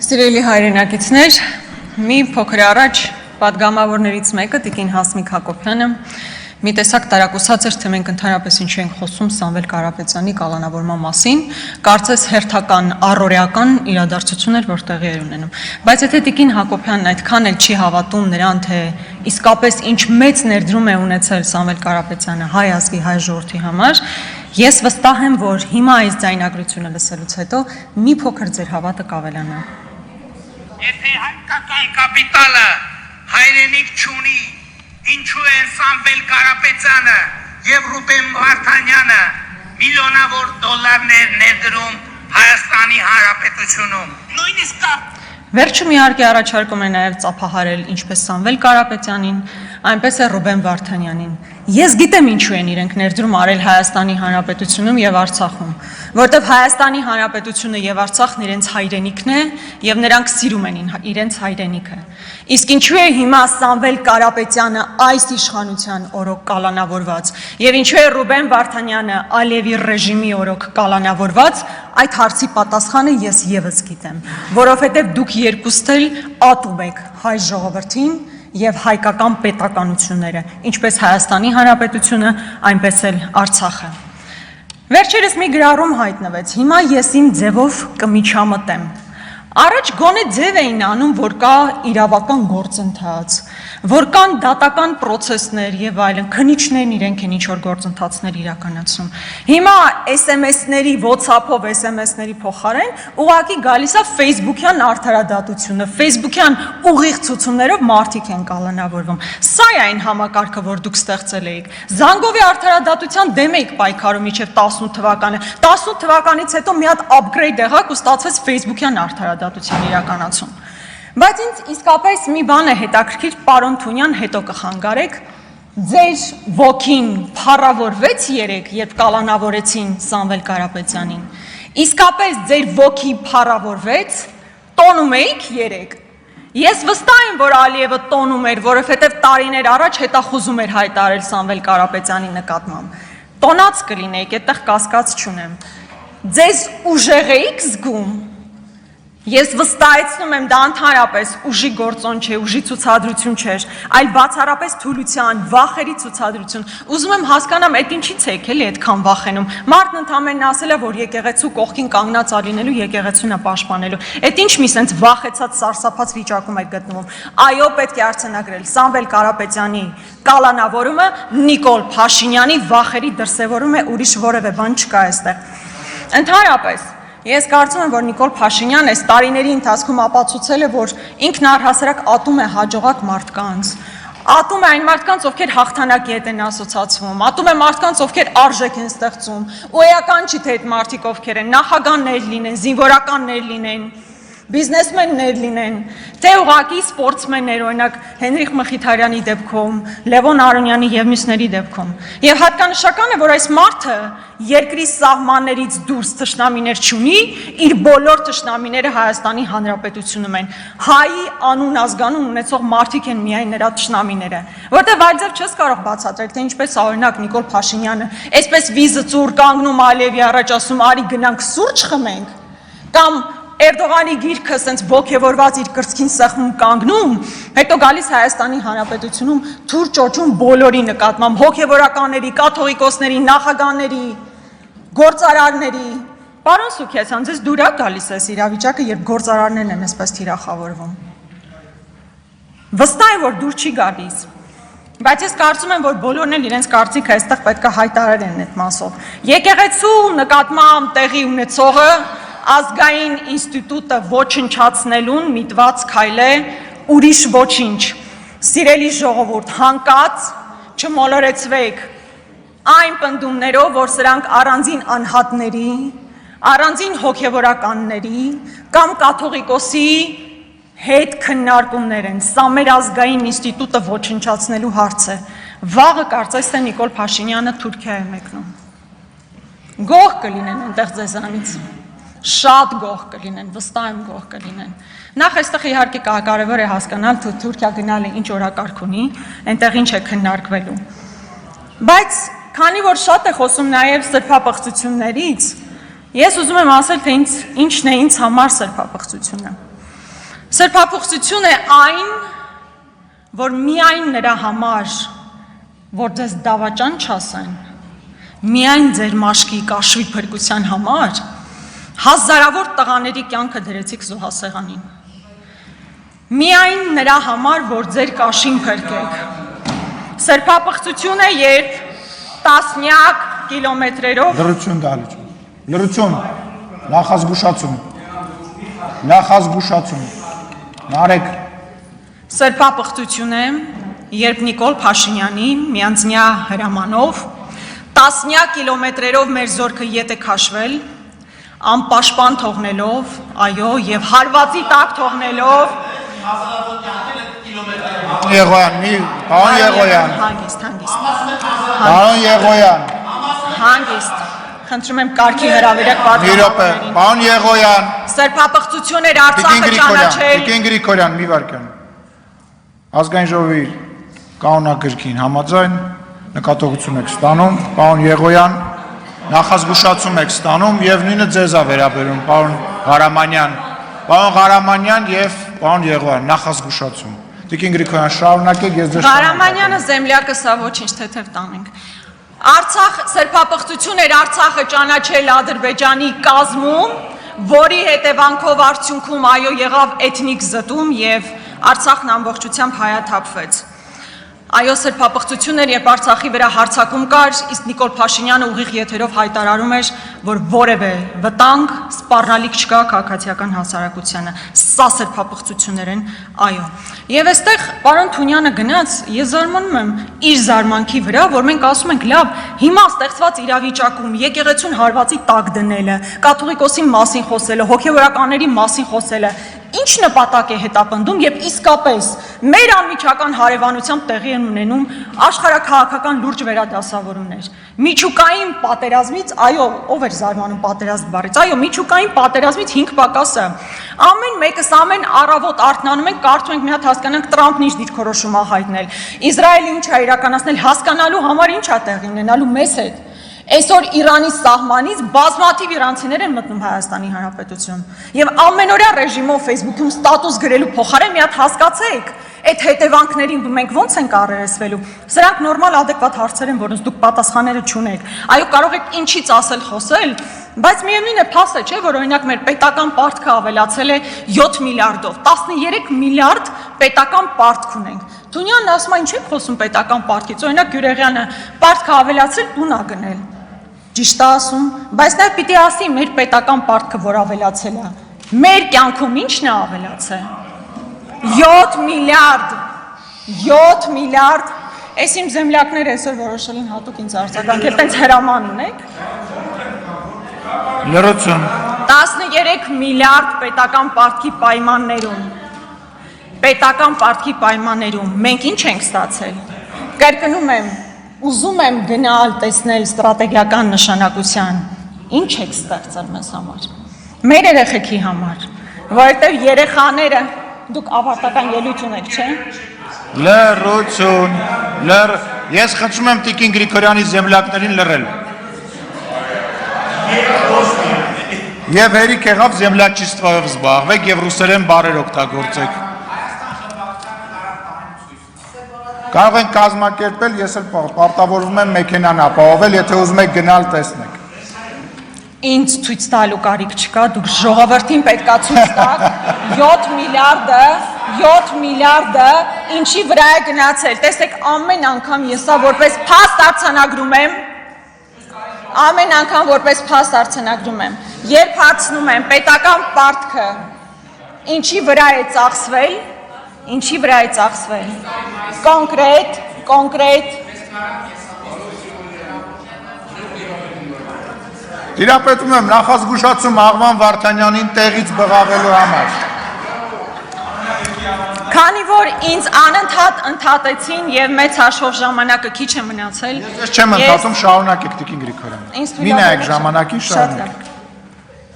Սիրելի հայրենակիցներ, մի փոքր առաջ պատգամավորներից մեկը Տիկին Հասմիկ Հակոբյանը մի տեսակ տարակուսած էր, թե մենք ընդհանրապես ինչու ենք խոսում Սամվել Կարապետյանի կալանավորման մասին, կարծես հերթական առօրեական իրադարձություն էր, որ տեղի էր ունենում։ Բայց եթե Տիկին Հակոբյանն այդքան էլ չի հավատում նրան, թե իսկապես ինչ մեծ ներդրում է ունեցել Սամվել Կարապետյանը հայ ազգի, հայ ժողովրդի համար, ես վստահ եմ, որ հիմա այս ձայնագրությունը լսելուց հետո մի փոքր ձեր հավատը կավելանա։ Եթե հայկական կապիտալը հայրենիք չունի, ինչու են Սամվել Կարապետյանը և Ռուբեն Վարդանյանը միլիոնավոր դոլարներ ներդրում Հայաստանի Հանրապետությունում։ Նույնիսկ Վերջում իհարկե առաջարկում է նաև ծափահարել ինչպես Սամվել Կարապետյանին, այնպես է Ռուբեն Վարդանյանին։ Ես գիտեմ ինչու են իրենք ներդրում արել Հայաստանի Հանրապետությունում և Արցախում, որտեղ Հայաստանի Հանրապետությունը և Արցախն իրենց հայրենիքն է և նրանք սիրում են իրենց հայրենիքը։ Իսկ ինչու է հիմա Սամվել Կարապետյանը այս իշխանության օրոք կալանավորված և ինչու է Ռուբեն Վարդանյանը Ալիևի ռեժիմի օրոք կալանավորված, այդ հարցի պատասխանը ես ևս գիտեմ, որովհետև դուք երկուստ էլ ատում եք հայ ժողովրդին և հայկական պետականությունները, ինչպես Հայաստանի Հանրապետությունը, այնպես էլ Արցախը։ Վերջերս մի գրառում հայտնվեց, հիմա ես իմ ձևով կմիջամտեմ։ Առաջ գոնե ձև էին անում, որ կա իրավական գործընթաց, որ կան դատական պրոցեսներ և այլն, քննիչներն իրենք են ինչ-որ գործընթացներ իրականացնում։ Հիմա SMS-ների, WhatsApp-ով SMS-ների փոխարեն ուղղակի գալիս է Facebook-յան արդարադատությունը, Facebook-յան ուղիղ ցուցումներով մարդիկ են կալանավորվում։ Սա է այն համակարգը, որ դուք ստեղծել էիք։ Զանգովի արդարադատության դեմ էիք պայքարում մինչև 18 թվականը։ 18 թվականից հետո մի հատ upgrade եղաք ու ստացվեց Facebook-յան արդարադատության իրականացում։ Բայց ինձ իսկապես մի բան է հետաքրքիր, պարոն Թունյան, հետո կխանգարեք, ձեր ոգին փառավորվեց երեկ, երբ կալանավորեցին Սամվել Կարապետյանին, իսկապես ձեր ոգի փառավորվեց, տոնում էիք երեկ։ Ես վստահ եմ, որ Ալիևը տոնում էր, որովհետև տարիներ առաջ հետախուզում էր հայտարարել Սամվել Կարապետյանի նկատմամբ։ Տոնած կլինեիք, այդտեղ կասկած չունեմ։ Ձեզ ուժեղ էիք զգում։ Ես վստահեցնում եմ, դա ընդհանրապես ուժի գործոն չէ, ուժի ցուցադրություն չէր, այլ բացառապես թուլության, վախերի ցուցադրություն։ Ուզում եմ հասկանամ, այդ ինչից եք էլի այդքան վախենում։ Մարդն ընդամենն ասել է, որ եկեղեցու կողքին կանգնած ալինելու, եկեղեցուն է պաշտպանելու։ Այդ ինչ մի սենց վախեցած, սարսափած վիճակում եք գտնվում։ Այո, պետք է արձանագրել Սամվել Կարապետյանի կալանավորումը Նիկոլ Փաշինյանի վախերի դրսևորում է, ուրիշ որևէ բան չկա այստեղ։ Ընդհանրապես Ես կարծում եմ, որ Նիկոլ Փաշինյանը այս տարիների ընթացքում ապացուցել է, որ ինքն առհասարակ ատում է հաջողակ մարդկանց, ատում է այն մարդկանց, ովքեր հաղթանակի հետ են ասոցացվում, ատում է մարդկանց, ովքեր արժեք են ստեղծում, ու էական չի, թե այդ մարդիկ ովքեր են, նախագահներ լինեն, զինվորականներ լինեն, բիզնեսմեններ լինեն, թե ուղղակի սպորտսմեններ, օրինակ Հենրիխ Մխիթարյանի դեպքում, Լևոն Արոնյանի և մյուսների դեպքում։ Եվ հատկանշական է, որ այս մարդը երկրի սահմաններից դուրս թշնամիներ չունի, իր բոլոր թշնամիները Հայաստանի Հանրապետությունում են։ Հայի անուն ազգանուն ունեցող մարդիկ են միայն նրա թշնամիները, որտեղ այլ ձև չես կարող բացատրել, թե ինչպես օրինակ Նիկոլ Փաշինյանը այսպես վիզը ծուր կանգնում Ալիևի առաջ ասում, արի գնանք սուրճ խմենք, կամ Էրդողանի գիրքը սենց ոգևորված իր կրծքին սեղմում կանգնում, հետո գալիս Հայաստանի Հանրապետությունում թուր ճոճում բոլորի նկատմամբ, հոգևորականների, կաթողիկոսների, նախագահների, գործարարների։ Պարոն Սուքիասյան, ձեզ դուր է գալիս այս իրավիճակը, երբ գործարարներն են այսպես թիրախավորվում։ Վստահ եմ, որ դուր չի գալիս։ Բայց ես կարծում եմ, որ բոլորն էլ իրենց կարծիքը այստեղ պետք է հայտարարեն այդ մասով։ Եկեղեցու նկատմամբ տեղի ունեցողը ազգային ինստիտուտը ոչնչացնելուն միտված քայլ է, ուրիշ ոչինչ։ Սիրելի ժողովուրդ, հանկած չմոլորեցվեք այն պնդումներով, որ սրանք առանձին անհատների, առանձին հոգևորականների կամ կաթողիկոսի հետ քննարկումներ են։ Սա մեր ազգային ինստիտուտը ոչնչացնելու հարց է։ Վաղը կարծես թե Նիկոլ Փաշինյանը Թուրքիա է մեկնում։ Գող կլինեն այնտեղ ձեզանից։ Շատ գող կլինեն, վստահ եմ գող կլինեն։ Նախ այստեղ իհարկե կարևոր է հասկանալ, թե Թուրքիա գնալը ինչ օրակարգ ունի, այնտեղ ինչ է քննարկվելու։ Բայց քանի որ շատ է խոսում նաև սրբապղծություններից, ես ուզում եմ ասել, թե ինչն է ինձ համար սրբապղծությունը։ Սրբափոխություն է այն, որ միայն նրա համար, որ ձեզ դավաճան չասեն, միայն ձեր մաշկի կաշվի փրկության համար, հազարավոր տղաների կյանքը դրեցիք զոհասեղանին։ Միայն նրա համար, որ ձեր կաշին փրկեք։ Սրբափոխություն է, երբ տասնյակ կիլոմետրերով Լրություն դալիճ։ Լրություն, նախազգուշացում, Նարեկ։ Սրբափոխություն է, երբ Նիկոլ Փաշինյանի միանձնյա հրամանով տասնյակ կիլոմետրերով մեր զորքը ետ է քաշվել, անպաշտպան թողնելով, այո, եւ հարվածի տակ թողնելով Պարոն Եղոյան, Պարոն Եղոյան, հանգիստ, խնդրում եմ կարգի հրավիրեք պատգամավորներին։ Պարոն Եղոյան, Սրբափոխություն էր Արցախը ճանաչել։ Տիկին Գրիգորյան, մի վարքան։ Ազգային ժողովի կանոնակարգին համաձայն նկատողություն եք ստանում, պարոն Եղոյան, նախազգուշացում եք ստանում եւ նույնը ձեզ է վերաբերում, պարոն Ղարամանյան եւ պարոն Եղոյան, նախազգուշացում։ Տիկին Գրիգորյան, շարունակեք, ես ձեզ Ղարամանյանը Զեմլյակը սա ոչինչ թեթև տանենք։ Արցախ սրբափոխություն էր Արցախը ճանաչել Ադրբեջանի կազմում, որի հետևանքով արդյունքում այո եղավ էթնիկ զտում եւ Արցախն ամբողջությամբ հայաթափվեց։ Այո, սրբափոխություն էր, երբ Արցախի վրա հարձակում կար, իսկ Նիկոլ Փաշինյանը ուղիղ եթերով հայտարարում էր, որ որևէ վտանգ, սպառնալիք չկա քաղաքացիական հասարակությանը։ Սա սրբափոխություններ են, այո։ Եվ այստեղ պարոն Թունյանը գնաց, ես զարմանում եմ իր զարմանքի վրա, որ մենք ասում ենք, լավ, հիմա ստեղծված իրավիճակում եկեղեցուն հարվածի տակ դնելը, կաթողիկոսի մասին խոսելը, հոգևորականների մասին խոսելը, ինչ նպատակ է հետապնդում եւ իսկապես մեր անմիջական հարևանությամբ տեղի են ունենում աշխարհաքաղաքական լուրջ վերադասավորումներ։ Միջուկային պատերազմից, այո, ով էր զարմանում պատերազմ բառից, այո, միջուկային պատերազմից 5 պակասը։ Ամեն մեկս ամեն առավոտ արթնանում ենք, կարծում ենք մի հատ հասկանանք Տրամփն ինչ դիրքորոշում է հայտնել։ Իսրայելը ինչ է իրականացնել, հասկանալու համար ինչ է տեղի ունենալու մեզ հետ։ Այսօր Իրանի սահմանից բազմաթիվ իրանցիներ են մտնում Հայաստանի Հանրապետություն եւ ամենօրյա ռեժիմով Facebook-ում ստատուս գրելու փոխարեն մի հատ հասկացեք, այդ հետևանքներին մենք ոնց ենք առերեսվելու։ Սրանք նորմալ ադեկվատ հարցեր են, որոնց դուք պատասխանները չունեք։ Այո, կարող եք ինչից ասել խոսել, բայց միևնույն է փաստ է, չէ, որ օրինակ մեր պետական պարտքը ավելացել է 7 միլիարդով, 13 միլիարդ պետական պարտք ունենք։ Թունյանն ասում է, ինչ եք խոսում պետական պարտքից, օրինակ Գյուրեղյանը պարտքը ավելացել տուն ա գնել։ Ճիշտ է ասում, բայց նա պիտի ասի մեր պետական պարտքը, որ ավելացել է։ Մեր կյանքում ի՞նչն է ավելացել։ 7 միլիարդ, 7 միլիարդ, այս իմ զեմլյակները այսօր որոշել են հատուկ ինձ արձագանքել, տենց հրաման ունեք։ Լրություն։ 13 միլիարդ պետական պարտքի պայմաններում մենք ինչ ենք ստացել։ Կրկնում եմ, ուզում եմ գնալ տեսնել ստրատեգիական նշանակության, ինչ եք ստեղծել մեզ համար։ Մեր երեխեքի համար, որովհետև երեխաները, դուք ավարտական ելույթ ունեք, չէ՞։ Լրություն, ես խնդրում եմ Տիկին Գրիգորյանի զեմլակներին լռել։ Եվ հերիք եղավ զեմլաչիստվայով զբաղվեք եւ ռուսերեն բառեր օգտագործեք։ Կարող են կազմակերպել, ես էլ պարտավորվում եմ մեքենան ապահովել, եթե ուզում եք գնալ տեսնեք։ Ինձ ցույց տալու կարիք չկա, դուք ժողովրդին պետքա ցույց տաք 7 միլիարդը ինչի վրա է գնացել։ Տեսեք, ամեն անգամ ես սա որպես փաստ արձանագրում եմ, երբ հարցնում եմ պետական պարտքը ինչի վրա է ծախսվել, կոնկրետ Տիրապետում եմ նախազգուշացում Աղվան Վարդանյանին տեղից բղավելու համար։ Քանի որ ինձ անընդհատ ընդհատեցին եւ մեծ հաշվով ժամանակը քիչ է մնացել։ Ես չեմ ընդհատում, շարունակեք Տիկին Գրիգորյան։ Մի նայեք ժամանակին, շարունակեք։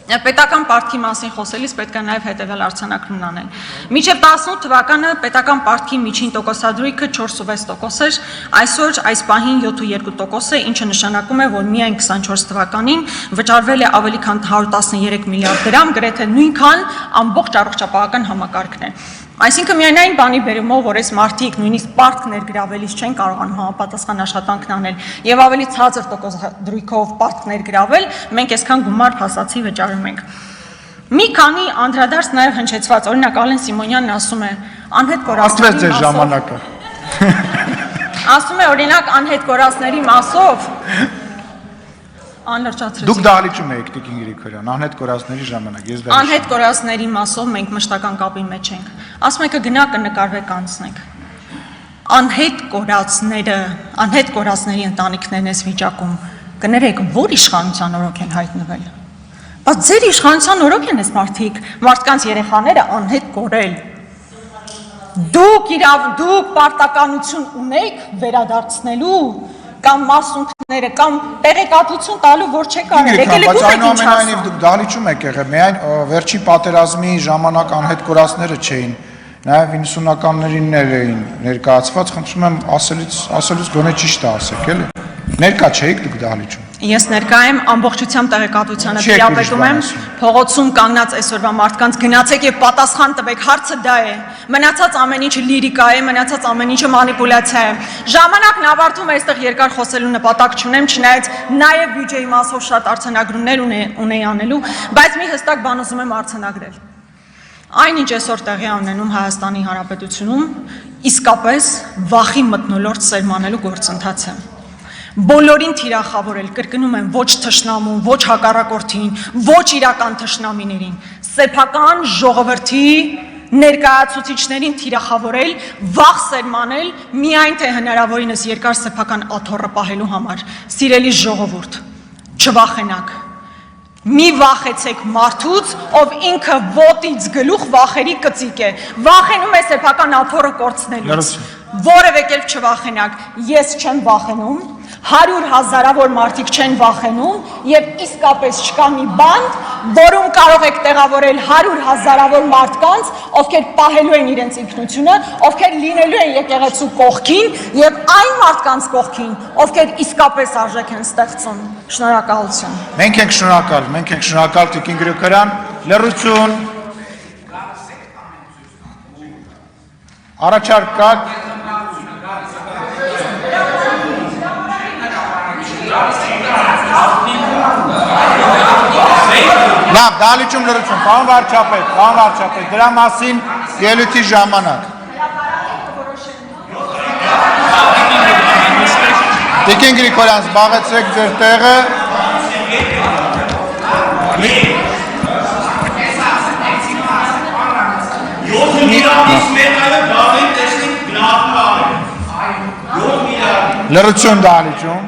Պետական պարտքի մասին խոսելիս պետք է նաև հետևյալ արձանագրումն անել։ Մինչև 18 թվականը պետական պարտքի միջին տոկոսադրույքը 4.6% էր, այսօր այս պահին 7.2% է, ինչը նշանակում է, որ միայն 24 թվականին վճարվել է ավելի քան 113 միլիարդ դրամ, գրեթե նույնքան ամբողջ առողջապահական համակարգն է։ Այսինքն միայն այն բանի բերումով, որ այս մարդիկ նույնիսկ պարտք ներգրավելիս չեն կարողանում համապատասխան աշխատանքն անել եւ ավելի ցածր տոկոսադրույքով պարտք ներգրավել, մենք այսքան գումար փասացի վճարում ենք։ Մի քանի անդրադարձ նաեւ հնչեցված, օրինակ Ալեն Սիմոնյանն ասում է, անհետ կորածների ձեր ժամանակը։ Ասում է օրինակ անհետ կորածների մասով անլրջացրեցի։ Դուք դահլիճում եք Տիկին Գրիգորյան, անհետ կորածների ժամանակ, ես դա Անհետ կորածների մասով մենք մշտական կապի մեջ ենք։ Ասում եք կգնա կնկարվեք անցնեք։ Անհետ կորածների ընտանիքներն այս վիճակում կներեք, որ իշխանության օրոք են հայտնվել։ Բայց ձեր իշխանության օրոք են այս մարդկանց երեխաները անհետ կորել։ Դուք պարտականություն ունեք վերադարձնելու կամ մասունքները կամ տեղեկատվություն տալու, որ չեք արել։ Եկել եք ու ինչ այնուամենայնիվ դուք դահլիճում եք եղել, միայն վերջին պատերազմի ժամանակ անհետ կորածները չէին, նաև 90-ականներին էին ներկայացված, խնդրում եմ ասելուց գոնե ճիշտ ասեք, էլի։ Ներկա չէիք դուք դահլիճում։ Ես ներկա եմ ամբողջությամբ տեղեկատվությանը տիրապետում եմ փողոցում կանգնած այսօրվա մարդկանց գնացեք եւ պատասխան տվեք, հարցը դա է։ Մնացած ամեն ինչը լիրիկա է, մնացած ամեն ինչը մանիպուլյացիա է։ Ժամանակն ավարտվում է, այստեղ երկար խոսելու նպատակ չունեմ, չնայած նաեւ բյուջեի մասով շատ արձանագրումներ ունեի անելու, բայց մի հստակ բան ուզում եմ արձանագրել։ Այնինչ այսօր տեղի ունենում Հայաստանի Հանրապետությունում իսկապես վախի մթնոլորտ սերմանելու գործընթաց է։ Բոլորին թիրախավորել, կրկնում եմ, ոչ թշնամուն, ոչ հակառակորդին, ոչ իրական թշնամիներին, սեփական ժողովրդի ներկայացուցիչներին թիրախավորել, վախ սերմանել, միայն թե հնարավորինս երկար սեփական աթոռը պահելու համար։ Սիրելի ժողովուրդ, չվախենաք։ Մի վախեցեք մարդուց, ով ինքը ոտից գլուխ վախերի կծիկ է, վախենում է սեփական աթոռը կորցնելուց, որևէ կերպ չվախենակ, ես չեմ վախենում, 100 հազարավոր մարդիկ չեն վախենում եւ իսկապես չկա մի բանդ, որում կարող եք տեղավորել 100 հազարավոր մարդկանց, ովքեր պահելու են իրենց ինքնությունը, ովքեր լինելու են եկեղեցու կողքին եւ այն մարդկանց կողքին, ովքեր իսկապես արժեք են ստեղծում։ Շնորհակալություն։ Մենք ենք շնորհակալ Տիկին Գրիգորյան, լրություն։ Առաջարկ կա Լավ, դահլիճում լրություն, պարոն վարչապետ, դրա մասին ելույթի ժամանակ։ Տիկին Գրիգորյան, զբաղեցրեք ձեր տեղը։ Լրություն դահլիճում։